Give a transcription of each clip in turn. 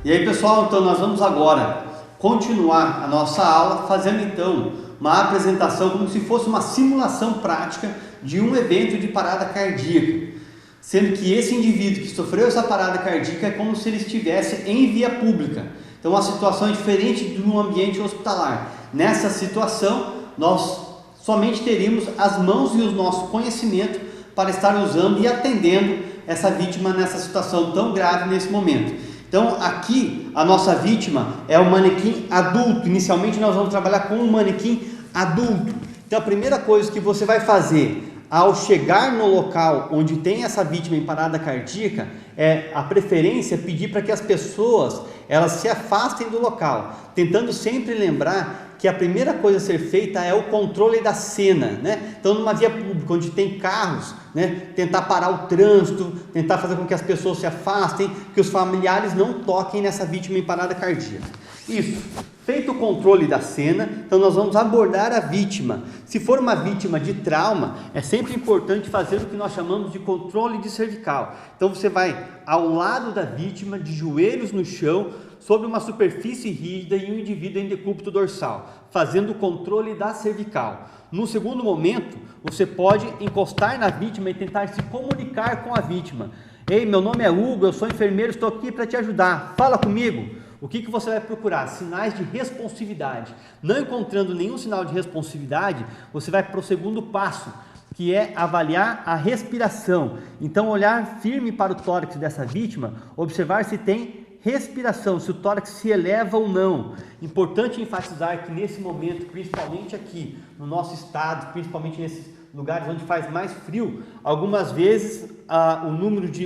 E aí, pessoal, então nós vamos agora continuar a nossa aula fazendo então uma apresentação como se fosse uma simulação prática de um evento de parada cardíaca, sendo que esse indivíduo que sofreu essa parada cardíaca é como se ele estivesse em via pública. Então a situação é diferente de um ambiente hospitalar. Nessa situação, nós somente teríamos as mãos e o nosso conhecimento para estar usando e atendendo essa vítima nessa situação tão grave nesse momento. Então aqui a nossa vítima é o manequim adulto. Inicialmente nós vamos trabalhar com um manequim adulto. Então a primeira coisa que você vai fazer ao chegar no local onde tem essa vítima em parada cardíaca é a preferência pedir para que as pessoas elas se afastem do local, tentando sempre lembrar que a primeira coisa a ser feita é o controle da cena, né? Então numa via pública onde tem carros, né? Tentar parar o trânsito, tentar fazer com que as pessoas se afastem, que os familiares não toquem nessa vítima em parada cardíaca. Isso. Feito o controle da cena, então nós vamos abordar a vítima. Se for uma vítima de trauma, é sempre importante fazer o que nós chamamos de controle de cervical. Então você vai ao lado da vítima, de joelhos no chão, sobre uma superfície rígida e um indivíduo em decúbito dorsal, fazendo o controle da cervical. No segundo momento, você pode encostar na vítima e tentar se comunicar com a vítima. Ei, meu nome é Hugo, eu sou enfermeiro, estou aqui para te ajudar, fala comigo. O que você vai procurar? Sinais de responsividade. Não encontrando nenhum sinal de responsividade, você vai para o segundo passo, que é avaliar a respiração. Então olhar firme para o tórax dessa vítima, observar se tem respiração, se o tórax se eleva ou não. Importante enfatizar que nesse momento, principalmente aqui no nosso estado, principalmente nesses lugares onde faz mais frio, algumas vezes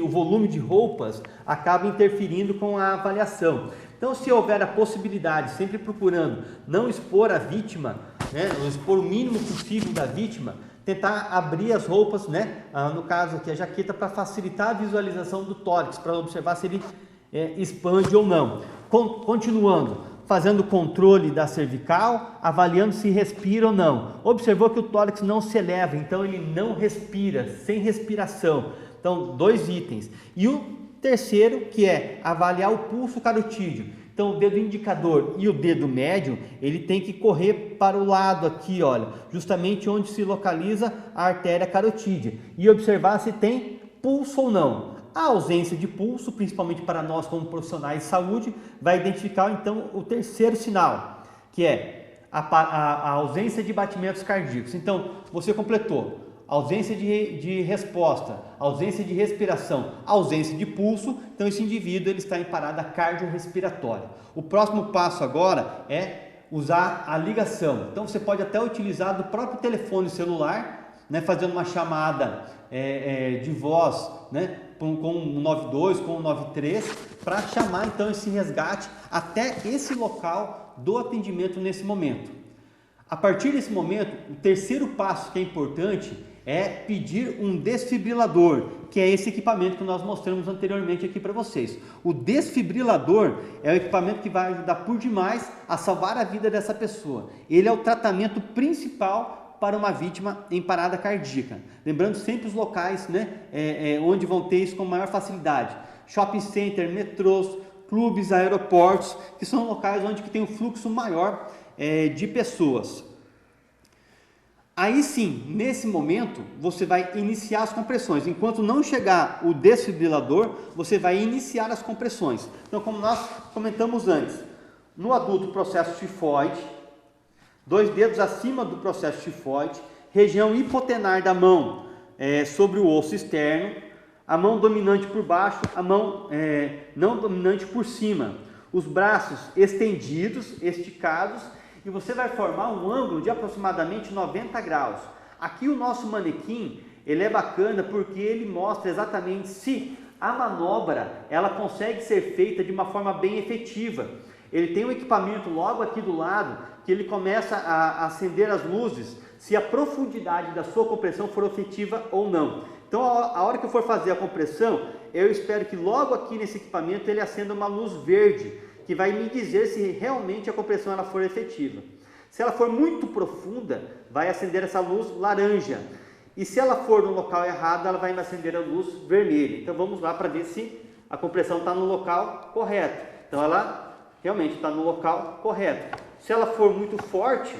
o volume de roupas acaba interferindo com a avaliação. Então, se houver a possibilidade, sempre procurando não expor a vítima, né, não expor o mínimo possível da vítima, tentar abrir as roupas, né, no caso aqui a jaqueta, para facilitar a visualização do tórax, para observar se ele expande ou não. Continuando, fazendo o controle da cervical, avaliando se respira ou não. Observou que o tórax não se eleva, então ele não respira, sem respiração. Então, 2 itens. E o terceiro, que é avaliar o pulso carotídeo. Então, o dedo indicador e o dedo médio, ele tem que correr para o lado aqui, olha, justamente onde se localiza a artéria carotídea. E observar se tem pulso ou não. A ausência de pulso, principalmente para nós como profissionais de saúde, vai identificar então o terceiro sinal, que é a ausência de batimentos cardíacos. Então, você completou ausência de resposta, ausência de respiração, ausência de pulso, então esse indivíduo ele está em parada cardiorrespiratória. O próximo passo agora é usar a ligação. Então você pode até utilizar do próprio telefone celular, né, fazendo uma chamada de voz, né, com o 92, com o 93, para chamar então esse resgate até esse local do atendimento nesse momento. A partir desse momento, o terceiro passo que é importante é pedir um desfibrilador, que é esse equipamento que nós mostramos anteriormente aqui para vocês. O desfibrilador é o equipamento que vai ajudar por demais a salvar a vida dessa pessoa. Ele é o tratamento principal para uma vítima em parada cardíaca. Lembrando sempre os locais, né, onde vão ter isso com maior facilidade. Shopping center, metrôs, clubes, aeroportos, que são locais onde tem um fluxo maior de pessoas. Aí sim, nesse momento, você vai iniciar as compressões. Enquanto não chegar o desfibrilador, você vai iniciar as compressões. Então, como nós comentamos antes, no adulto processo tifoide, 2 dedos acima do processo tifoide, região hipotenar da mão sobre o osso externo, a mão dominante por baixo, a mão não dominante por cima. Os braços estendidos, esticados, e você vai formar um ângulo de aproximadamente 90 graus. Aqui o nosso manequim, ele é bacana porque ele mostra exatamente se a manobra ela consegue ser feita de uma forma bem efetiva. Ele tem um equipamento logo aqui do lado que ele começa a acender as luzes se a profundidade da sua compressão for efetiva ou não. Então a hora que eu for fazer a compressão, eu espero que logo aqui nesse equipamento ele acenda uma luz verde, que vai me dizer se realmente a compressão ela for efetiva. Se ela for muito profunda, vai acender essa luz laranja. E se ela for no local errado, ela vai me acender a luz vermelha. Então vamos lá para ver se a compressão está no local correto. Então ela realmente está no local correto. Se ela for muito forte,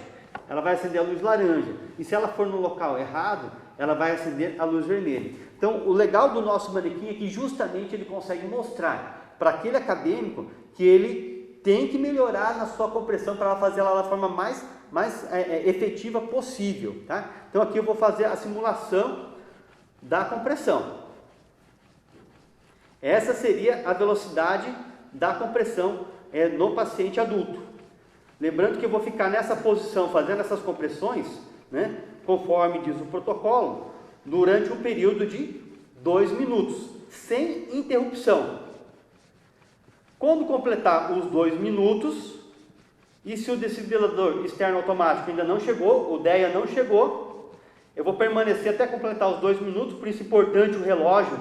ela vai acender a luz laranja. E se ela for no local errado, ela vai acender a luz vermelha. Então o legal do nosso manequim é que justamente ele consegue mostrar para aquele acadêmico que ele tem que melhorar na sua compressão para ela fazer ela da forma mais efetiva possível, tá? Então aqui eu vou fazer a simulação da compressão. Essa seria a velocidade da compressão no paciente adulto. Lembrando que eu vou ficar nessa posição fazendo essas compressões, né, conforme diz o protocolo, durante um período de 2 minutos, sem interrupção. Quando completar os 2 minutos, e se o desfibrilador externo automático ainda não chegou, o DEA não chegou, eu vou permanecer até completar os 2 minutos, por isso é importante o relógio,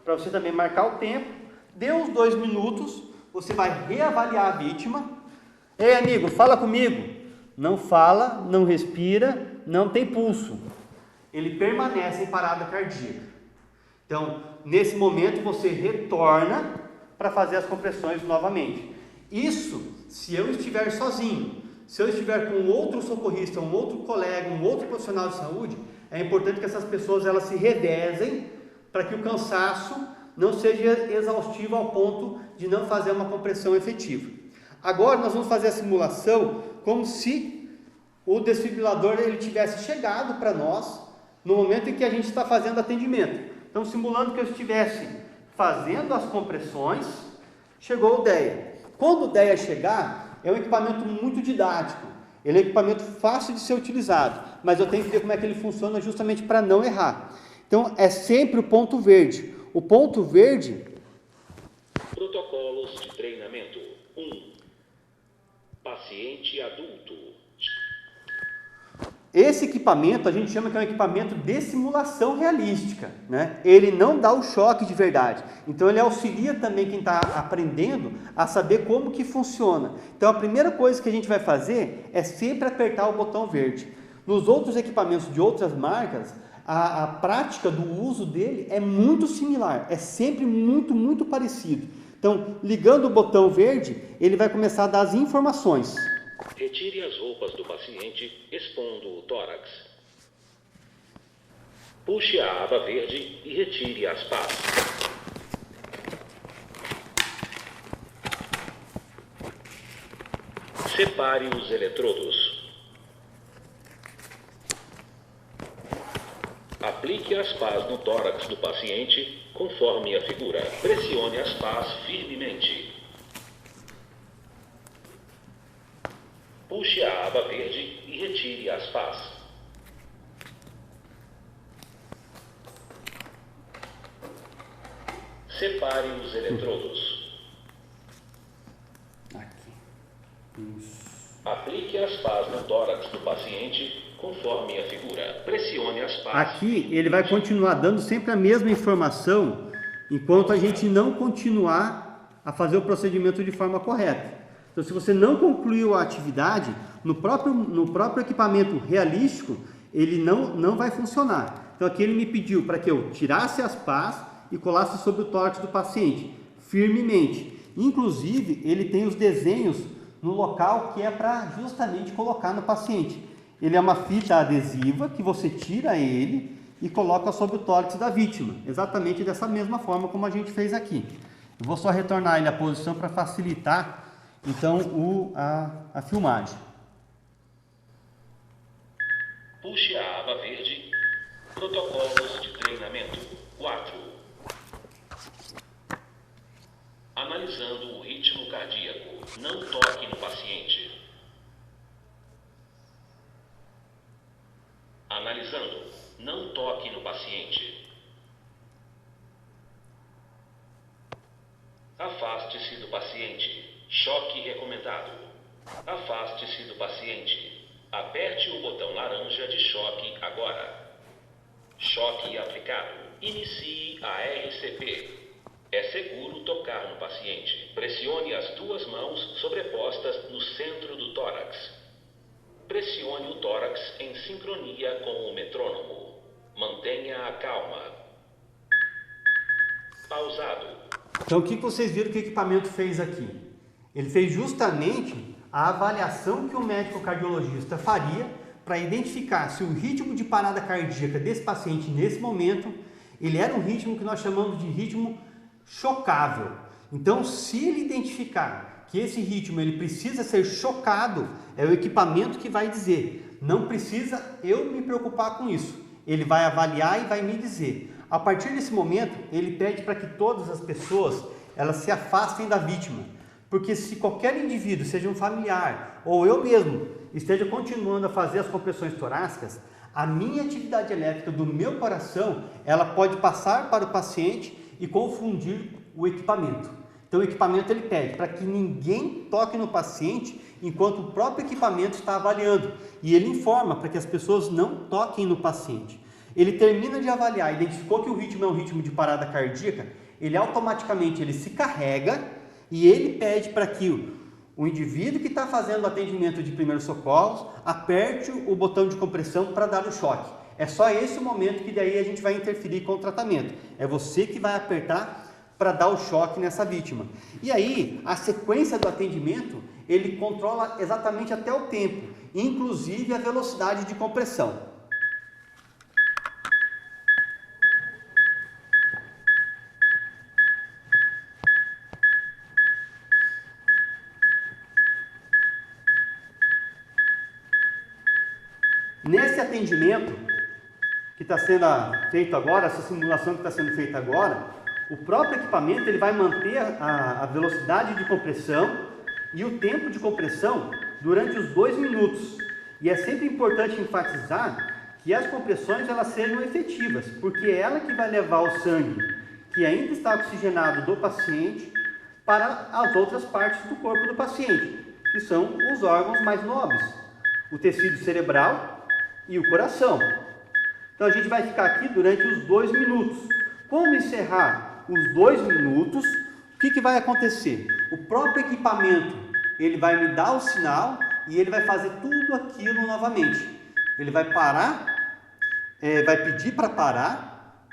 para você também marcar o tempo. Deu os 2 minutos, você vai reavaliar a vítima. Ei, amigo, fala comigo. Não fala, não respira, não tem pulso. Ele permanece em parada cardíaca. Então, nesse momento, você retorna para fazer as compressões novamente. Isso se eu estiver sozinho. Se eu estiver com outro socorrista, um outro colega, um outro profissional de saúde, é importante que essas pessoas elas se revezem para que o cansaço não seja exaustivo ao ponto de não fazer uma compressão efetiva. Agora nós vamos fazer a simulação como se o desfibrilador ele tivesse chegado para nós no momento em que a gente está fazendo atendimento. Então, simulando que eu estivesse fazendo as compressões, chegou o DEA. Quando o DEA chegar, é um equipamento muito didático. Ele é um equipamento fácil de ser utilizado, mas eu tenho que ver como é que ele funciona justamente para não errar. Então, é sempre o ponto verde. O ponto verde... Protocolos de treinamento. 1. Paciente adulto. Esse equipamento a gente chama que é um equipamento de simulação realística, né? Ele não dá o choque de verdade. Então ele auxilia também quem está aprendendo a saber como que funciona. Então a primeira coisa que a gente vai fazer é sempre apertar o botão verde. Nos outros equipamentos de outras marcas, a prática do uso dele é muito similar, é sempre muito parecido. Então, ligando o botão verde, ele vai começar a dar as informações. Retire as roupas do paciente, expondo o tórax. Puxe a aba verde e retire as pás. Separe os eletrodos. Aplique as pás no tórax do paciente, conforme a figura. Pressione as pás firmemente. Puxe a aba verde e retire as pás. Separe os eletrodos. Aplique as pás no tórax do paciente, conforme a figura. Pressione as pás. Aqui ele vai continuar dando sempre a mesma informação, enquanto a gente não continuar a fazer o procedimento de forma correta. Então, se você não concluiu a atividade, no próprio equipamento realístico, ele não vai funcionar. Então, aqui ele me pediu para que eu tirasse as pás e colasse sobre o tórax do paciente, firmemente. Inclusive, ele tem os desenhos no local que é para justamente colocar no paciente. Ele é uma fita adesiva que você tira ele e coloca sobre o tórax da vítima, exatamente dessa mesma forma como a gente fez aqui. Eu vou só retornar ele à posição para facilitar então a filmagem. Puxe a aba verde. Protocolos de treinamento. 4. Analisando o ritmo cardíaco. Não toque no paciente. Analisando. Não toque no paciente. Afaste-se do paciente. Choque recomendado. Afaste-se do paciente. Aperte o botão laranja de choque agora. Choque aplicado. Inicie a RCP. É seguro tocar no paciente. Pressione as 2 mãos sobrepostas no centro do tórax. Pressione o tórax em sincronia com o metrônomo. Mantenha a calma. Pausado. Então, o que vocês viram que o equipamento fez aqui? Ele fez justamente a avaliação que o médico cardiologista faria para identificar se o ritmo de parada cardíaca desse paciente nesse momento, ele era um ritmo que nós chamamos de ritmo chocável. Então, se ele identificar que esse ritmo ele precisa ser chocado, é o equipamento que vai dizer, não precisa eu me preocupar com isso. Ele vai avaliar e vai me dizer. A partir desse momento, ele pede para que todas as pessoas elas se afastem da vítima. Porque se qualquer indivíduo, seja um familiar ou eu mesmo, esteja continuando a fazer as compressões torácicas, a minha atividade elétrica do meu coração, ela pode passar para o paciente e confundir o equipamento. Então o equipamento ele pede para que ninguém toque no paciente enquanto o próprio equipamento está avaliando. E ele informa para que as pessoas não toquem no paciente. Ele termina de avaliar, identificou que o ritmo é um ritmo de parada cardíaca, ele automaticamente ele se carrega e ele pede para que o indivíduo que está fazendo o atendimento de primeiros socorros aperte o botão de compressão para dar o choque. É só esse o momento que daí a gente vai interferir com o tratamento. É você que vai apertar para dar o choque nessa vítima. E aí, a sequência do atendimento, ele controla exatamente até o tempo, inclusive a velocidade de compressão. Nesse atendimento que está sendo feito agora, essa simulação que está sendo feita agora, o próprio equipamento ele vai manter a velocidade de compressão e o tempo de compressão durante os 2 minutos. E é sempre importante enfatizar que as compressões elas sejam efetivas, porque é ela que vai levar o sangue, que ainda está oxigenado do paciente, para as outras partes do corpo do paciente, que são os órgãos mais nobres, o tecido cerebral e o coração. Então a gente vai ficar aqui durante os 2 minutos. Quando encerrar os 2 minutos, o que vai acontecer? O próprio equipamento ele vai me dar o sinal e ele vai fazer tudo aquilo novamente. Ele vai parar, vai pedir para parar,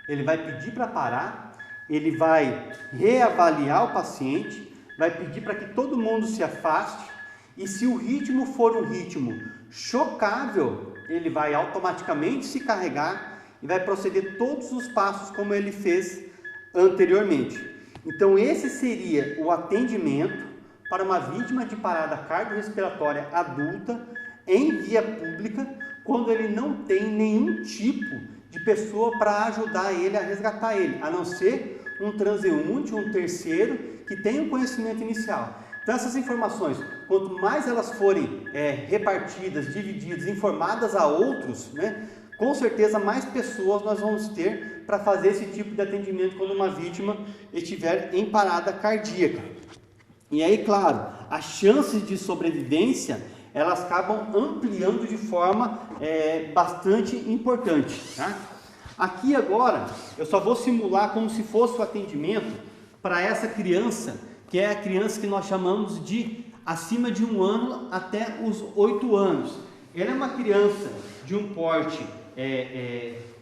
ele vai pedir para parar, ele vai reavaliar o paciente, vai pedir para que todo mundo se afaste e se o ritmo for um ritmo chocável, ele vai automaticamente se carregar e vai proceder todos os passos como ele fez anteriormente. Então esse seria o atendimento para uma vítima de parada cardiorrespiratória adulta em via pública, quando ele não tem nenhum tipo de pessoa para ajudar ele a resgatar ele, a não ser um transeunte, um terceiro que tenha um conhecimento inicial. Então essas informações, quanto mais elas forem repartidas, divididas, informadas a outros, né, com certeza mais pessoas nós vamos ter para fazer esse tipo de atendimento quando uma vítima estiver em parada cardíaca. E aí, claro, as chances de sobrevivência, elas acabam ampliando de forma bastante importante. Tá? Aqui agora, eu só vou simular como se fosse o atendimento para essa criança, que é a criança que nós chamamos de acima de 1 ano até os 8 anos. Ela é uma criança de um porte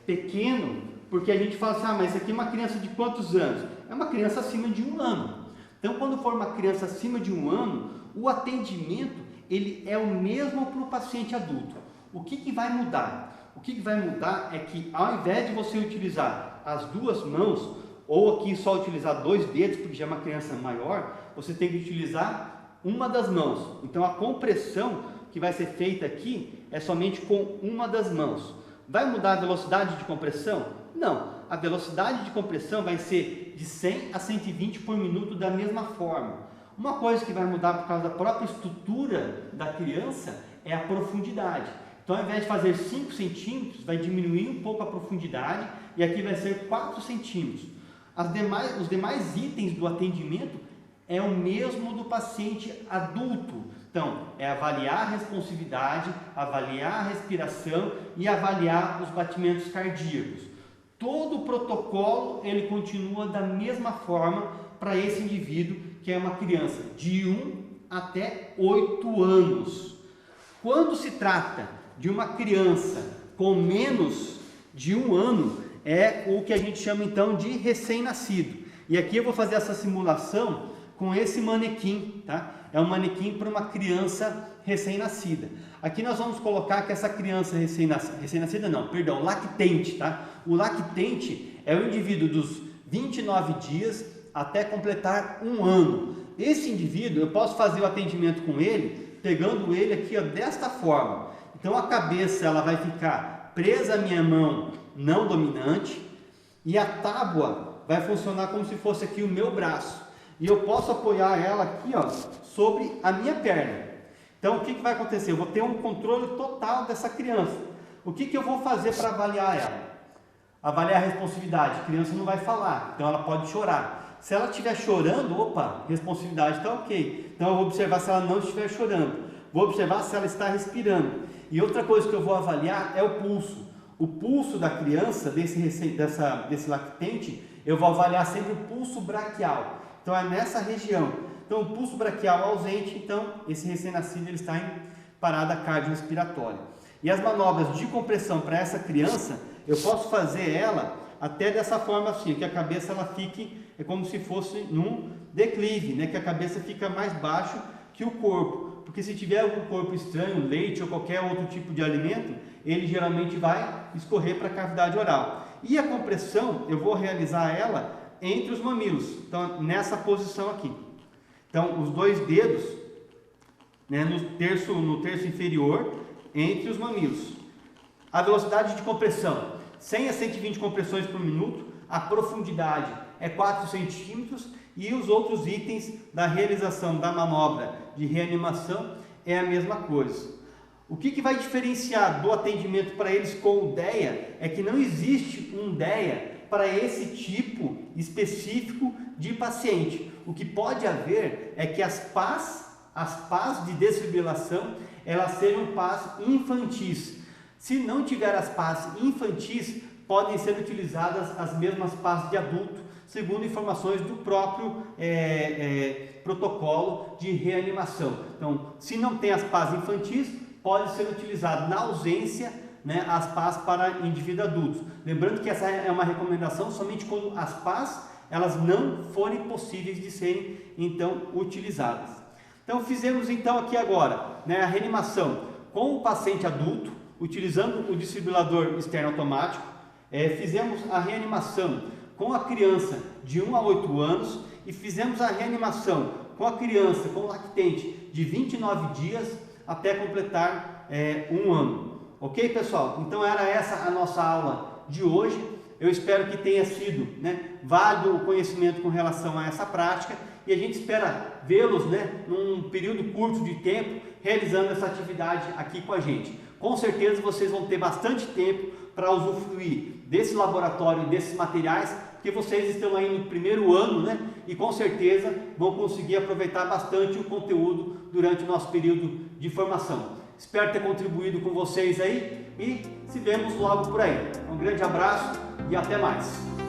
pequeno, porque a gente fala assim, mas isso aqui é uma criança de quantos anos? É uma criança acima de 1 ano. Então, quando for uma criança acima de 1 ano, o atendimento ele é o mesmo para o paciente adulto. O que vai mudar? O que vai mudar é que ao invés de você utilizar as 2 mãos, ou aqui só utilizar 2 dedos, porque já é uma criança maior, você tem que utilizar uma das mãos. Então a compressão que vai ser feita aqui é somente com uma das mãos. Vai mudar a velocidade de compressão? Não, a velocidade de compressão vai ser de 100 a 120 por minuto da mesma forma. Uma coisa que vai mudar por causa da própria estrutura da criança é a profundidade. Então ao invés de fazer 5 centímetros, vai diminuir um pouco a profundidade e aqui vai ser 4 centímetros. Os demais itens do atendimento é o mesmo do paciente adulto. Então, é avaliar a responsividade, avaliar a respiração e avaliar os batimentos cardíacos. Todo o protocolo, ele continua da mesma forma para esse indivíduo, que é uma criança de 1 até 8 anos. Quando se trata de uma criança com menos de 1 ano, é o que a gente chama então de recém-nascido. E aqui eu vou fazer essa simulação com esse manequim, tá? É um manequim para uma criança recém-nascida. Aqui nós vamos colocar que essa criança recém-nascida não, perdão, lactente, tá? O lactente é o indivíduo dos 29 dias até completar 1 ano. Esse indivíduo, eu posso fazer o atendimento com ele, pegando ele aqui, ó, desta forma. Então a cabeça ela vai ficar presa à minha mão não dominante e a tábua vai funcionar como se fosse aqui o meu braço. E eu posso apoiar ela aqui, ó, sobre a minha perna. Então o que vai acontecer? Eu vou ter um controle total dessa criança. O que eu vou fazer para avaliar ela? Avaliar a responsividade. A criança não vai falar, então ela pode chorar. Se ela estiver chorando, opa, responsividade está ok. Então eu vou observar se ela não estiver chorando. Vou observar se ela está respirando. E outra coisa que eu vou avaliar é o pulso. O pulso da criança, desse lactente, eu vou avaliar sempre o pulso braquial. Então é nessa região. Então o pulso braquial ausente, então esse recém-nascido ele está em parada cardiorrespiratória. E as manobras de compressão para essa criança, eu posso fazer ela até dessa forma assim, que a cabeça ela fique, é como se fosse num declive, né? Que a cabeça fica mais baixo que o corpo. Porque se tiver algum corpo estranho, leite ou qualquer outro tipo de alimento, ele geralmente vai escorrer para a cavidade oral. E a compressão, eu vou realizar ela entre os mamilos, então nessa posição aqui. Então os 2 dedos, né, no terço inferior, entre os mamilos. A velocidade de compressão, 100 a 120 compressões por minuto. A profundidade é 4 centímetros. E os outros itens da realização da manobra de reanimação é a mesma coisa. O que vai diferenciar do atendimento para eles com o DEA é que não existe um DEA para esse tipo específico de paciente. O que pode haver é que as pás de desfibrilação, elas sejam pás infantis. Se não tiver as pás infantis, podem ser utilizadas as mesmas pás de adulto, segundo informações do próprio protocolo de reanimação. Então, se não tem as pás infantis, pode ser utilizado na ausência, né, as pás para indivíduos adultos. Lembrando que essa é uma recomendação somente quando as pás elas não forem possíveis de serem então utilizadas. Então fizemos então aqui agora, né, a reanimação com o paciente adulto, utilizando o desfibrilador externo automático. Fizemos a reanimação com a criança de 1 a 8 anos e fizemos a reanimação com a criança com lactente de 29 dias até completar 1 ano. Ok, pessoal? Então era essa a nossa aula de hoje. Eu espero que tenha sido, né, válido o conhecimento com relação a essa prática e a gente espera vê-los, né, num período curto de tempo realizando essa atividade aqui com a gente. Com certeza vocês vão ter bastante tempo para usufruir desse laboratório e desses materiais, porque vocês estão aí no primeiro ano, né? E com certeza vão conseguir aproveitar bastante o conteúdo durante o nosso período de formação. Espero ter contribuído com vocês aí e se vemos logo por aí. Um grande abraço e até mais!